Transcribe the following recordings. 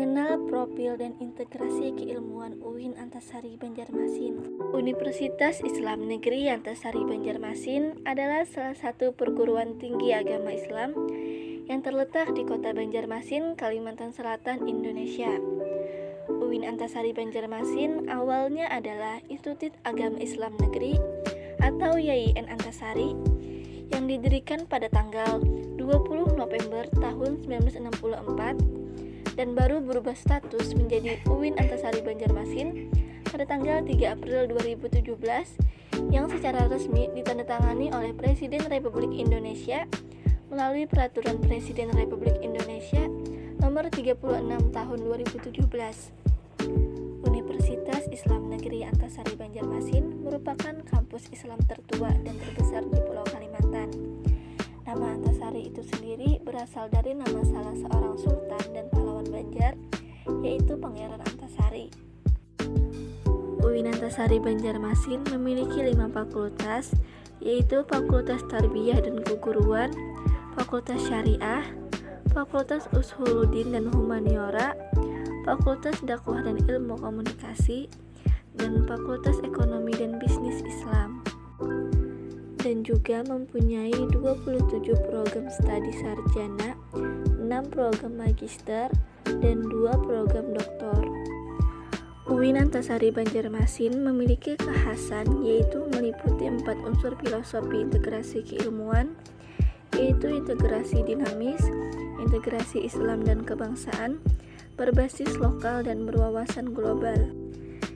Mengenal profil dan integrasi keilmuan UIN Antasari Banjarmasin. Universitas Islam Negeri Antasari Banjarmasin adalah salah satu perguruan tinggi agama Islam yang terletak di Kota Banjarmasin, Kalimantan Selatan, Indonesia. UIN Antasari Banjarmasin awalnya adalah Institut Agama Islam Negeri atau YIN Antasari yang didirikan pada tanggal 20 November tahun 1964 dan baru berubah status menjadi UIN Antasari Banjarmasin pada tanggal 3 April 2017 yang secara resmi ditandatangani oleh Presiden Republik Indonesia melalui Peraturan Presiden Republik Indonesia Nomor 36 Tahun 2017. Universitas Islam Negeri Antasari Banjarmasin merupakan kampus Islam tertua dan terbesar di Pulau Kalimantan. Nama Antasari itu sendiri berasal dari nama salah seorang sultan dan pahlawan Banjar, yaitu Pangeran Antasari. UIN Antasari Banjarmasin memiliki 5 fakultas, yaitu Fakultas Tarbiyah dan Keguruan, Fakultas Syariah, Fakultas Ushuluddin dan Humaniora, Fakultas Dakwah dan Ilmu Komunikasi, dan Fakultas Ekonomi dan Bisnis Islam. Dan juga mempunyai 27 program studi sarjana, 6 program magister, dan 2 program doktor. UIN Antasari Banjarmasin memiliki kekhasan yaitu meliputi 4 unsur filosofi integrasi keilmuan, yaitu integrasi dinamis, integrasi Islam dan kebangsaan, berbasis lokal dan berwawasan global.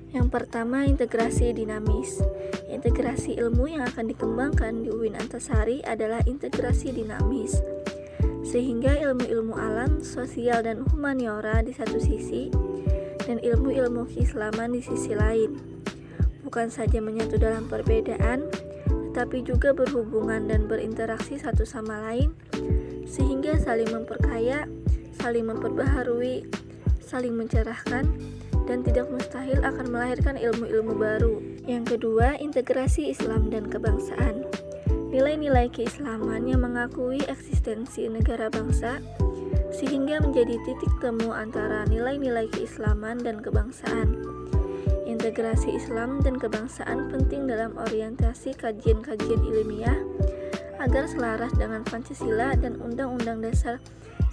Yang pertama, integrasi dinamis. Integrasi ilmu yang akan dikembangkan di UIN Antasari adalah integrasi dinamis, sehingga ilmu-ilmu alam, sosial, dan humaniora di satu sisi, dan ilmu-ilmu keislaman di sisi lain, bukan saja menyatu dalam perbedaan, tetapi juga berhubungan dan berinteraksi satu sama lain, sehingga saling memperkaya, saling memperbaharui, saling mencerahkan, dan tidak mustahil akan melahirkan ilmu-ilmu baru. Yang kedua, integrasi Islam dan kebangsaan. Nilai-nilai keislaman yang mengakui eksistensi negara bangsa, sehingga menjadi titik temu antara nilai-nilai keislaman dan kebangsaan. Integrasi Islam dan kebangsaan penting dalam orientasi kajian-kajian ilmiah agar selaras dengan Pancasila dan Undang-Undang Dasar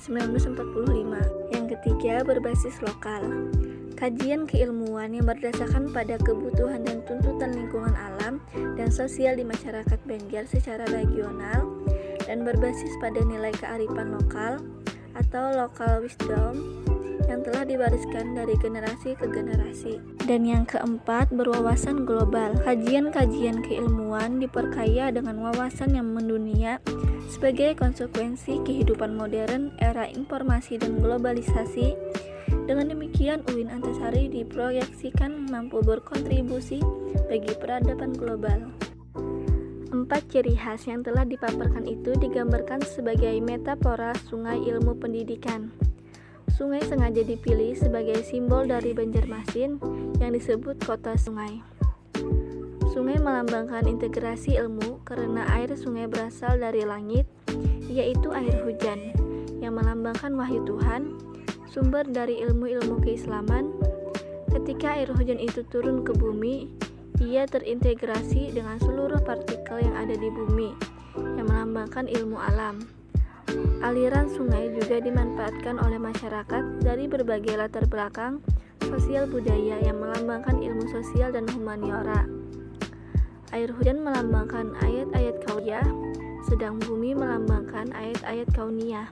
1945. Yang ketiga, berbasis lokal. Kajian keilmuan yang berdasarkan pada kebutuhan dan tuntutan lingkungan alam dan sosial di masyarakat Banjar secara regional dan berbasis pada nilai kearifan lokal atau local wisdom yang telah diwariskan dari generasi ke generasi. Dan yang keempat, berwawasan global. Kajian-kajian keilmuan diperkaya dengan wawasan yang mendunia sebagai konsekuensi kehidupan modern era informasi dan globalisasi. Dengan demikian, UIN Antasari diproyeksikan mampu berkontribusi bagi peradaban global. 4 ciri khas yang telah dipaparkan itu digambarkan sebagai metafora sungai ilmu pendidikan. Sungai sengaja dipilih sebagai simbol dari Banjarmasin yang disebut kota sungai. Sungai melambangkan integrasi ilmu karena air sungai berasal dari langit, yaitu air hujan, yang melambangkan wahyu Tuhan, sumber dari ilmu-ilmu keislaman. Ketika air hujan itu turun ke bumi, ia terintegrasi dengan seluruh partikel yang ada di bumi, yang melambangkan ilmu alam. Aliran sungai juga dimanfaatkan oleh masyarakat dari berbagai latar belakang sosial budaya yang melambangkan ilmu sosial dan humaniora. Air hujan melambangkan ayat-ayat kauniyah, sedang bumi melambangkan ayat-ayat kauniyah.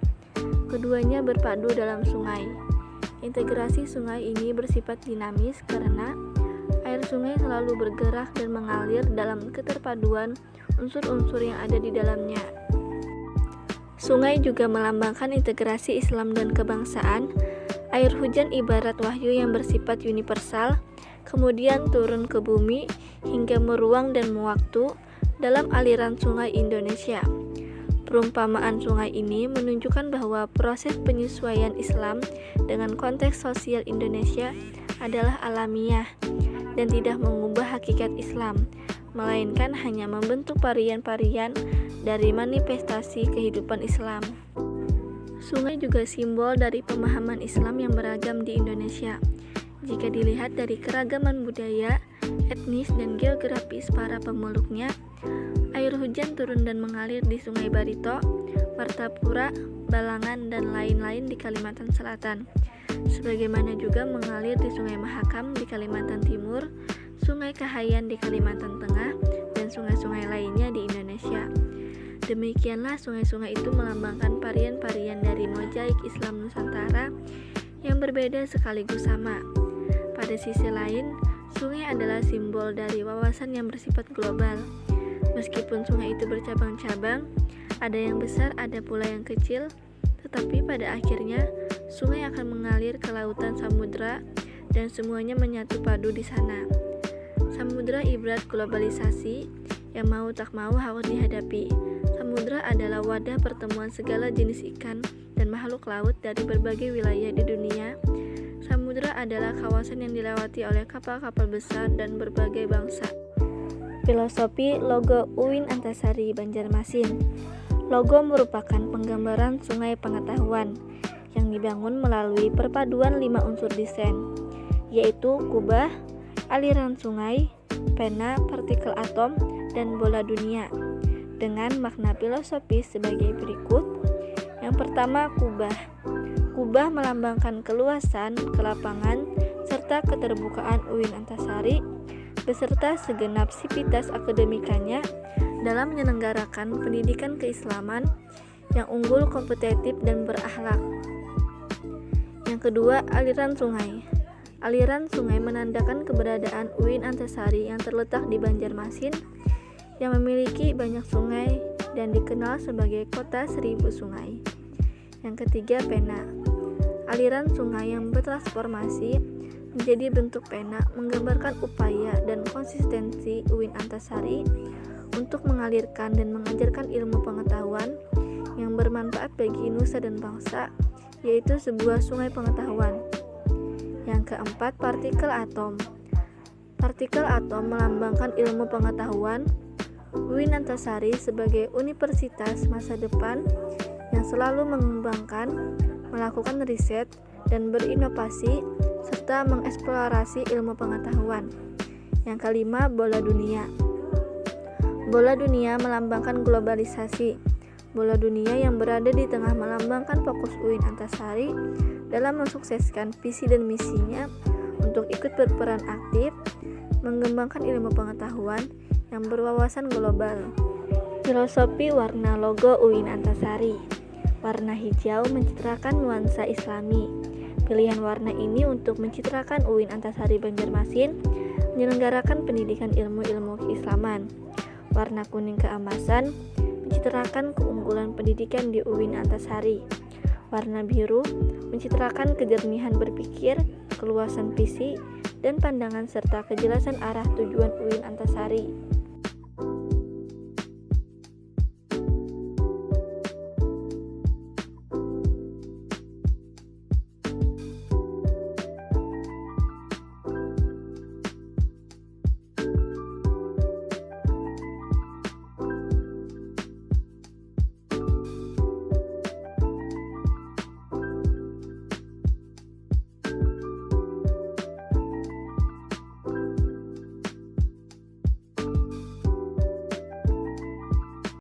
Keduanya berpadu dalam sungai. Integrasi sungai ini bersifat dinamis karena air sungai selalu bergerak dan mengalir dalam keterpaduan unsur-unsur yang ada di dalamnya. Sungai juga melambangkan integrasi Islam dan kebangsaan. Air hujan ibarat wahyu yang bersifat universal, kemudian turun ke bumi hingga meruang dan mewaktu dalam aliran sungai Indonesia. Perumpamaan sungai ini menunjukkan bahwa proses penyesuaian Islam dengan konteks sosial Indonesia adalah alamiah dan tidak mengubah hakikat Islam, melainkan hanya membentuk varian-varian dari manifestasi kehidupan Islam. Sungai juga simbol dari pemahaman Islam yang beragam di Indonesia. Jika dilihat dari keragaman budaya, etnis, dan geografis para pemeluknya, air hujan turun dan mengalir di Sungai Barito, Martapura, Balangan, dan lain-lain di Kalimantan Selatan. Sebagaimana juga mengalir di Sungai Mahakam di Kalimantan Timur, Sungai Kahayan di Kalimantan Tengah, dan sungai-sungai lainnya di Indonesia. Demikianlah sungai-sungai itu melambangkan varian-varian dari mozaik Islam Nusantara yang berbeda sekaligus sama. Pada sisi lain, sungai adalah simbol dari wawasan yang bersifat global. Meskipun sungai itu bercabang-cabang, ada yang besar, ada pula yang kecil, tetapi pada akhirnya sungai akan mengalir ke lautan samudra dan semuanya menyatu padu di sana. Samudra ibarat globalisasi yang mau tak mau harus dihadapi. Samudra adalah wadah pertemuan segala jenis ikan dan makhluk laut dari berbagai wilayah di dunia. Samudra adalah kawasan yang dilewati oleh kapal-kapal besar dan berbagai bangsa. Filosofi logo UIN Antasari Banjarmasin. Logo merupakan penggambaran sungai pengetahuan yang dibangun melalui perpaduan 5 unsur desain, yaitu kubah, aliran sungai, pena, partikel atom, dan bola dunia, dengan makna filosofis sebagai berikut. Yang pertama, kubah. Kubah melambangkan keluasan, kelapangan, serta keterbukaan UIN Antasari beserta segenap sivitas akademikanya dalam menyelenggarakan pendidikan keislaman yang unggul, kompetitif, dan berakhlak. Yang kedua, aliran sungai. Aliran sungai menandakan keberadaan UIN Antasari yang terletak di Banjarmasin yang memiliki banyak sungai dan dikenal sebagai kota 1000 sungai. Yang ketiga, pena. Aliran sungai yang bertransformasi menjadi bentuk pena menggambarkan upaya dan konsistensi UIN Antasari untuk mengalirkan dan mengajarkan ilmu pengetahuan yang bermanfaat bagi nusa dan bangsa, yaitu sebuah sungai pengetahuan. Yang keempat, partikel atom. Partikel atom melambangkan ilmu pengetahuan. UIN Antasari sebagai universitas masa depan yang selalu mengembangkan, melakukan riset, dan berinovasi, serta mengeksplorasi ilmu pengetahuan. Yang kelima, bola dunia. Bola dunia melambangkan globalisasi. Bola dunia yang berada di tengah melambangkan fokus UIN Antasari dalam mensukseskan visi dan misinya untuk ikut berperan aktif mengembangkan ilmu pengetahuan yang berwawasan global. Filosofi warna logo UIN Antasari. Warna hijau mencitrakan nuansa Islami. Pilihan warna ini untuk mencitrakan UIN Antasari Banjarmasin menyelenggarakan pendidikan ilmu-ilmu keislaman. Warna kuning keemasan mencitrakan keunggulan pendidikan di UIN Antasari. Warna biru mencitrakan kejernihan berpikir, keluasan visi, dan pandangan serta kejelasan arah tujuan UIN Antasari.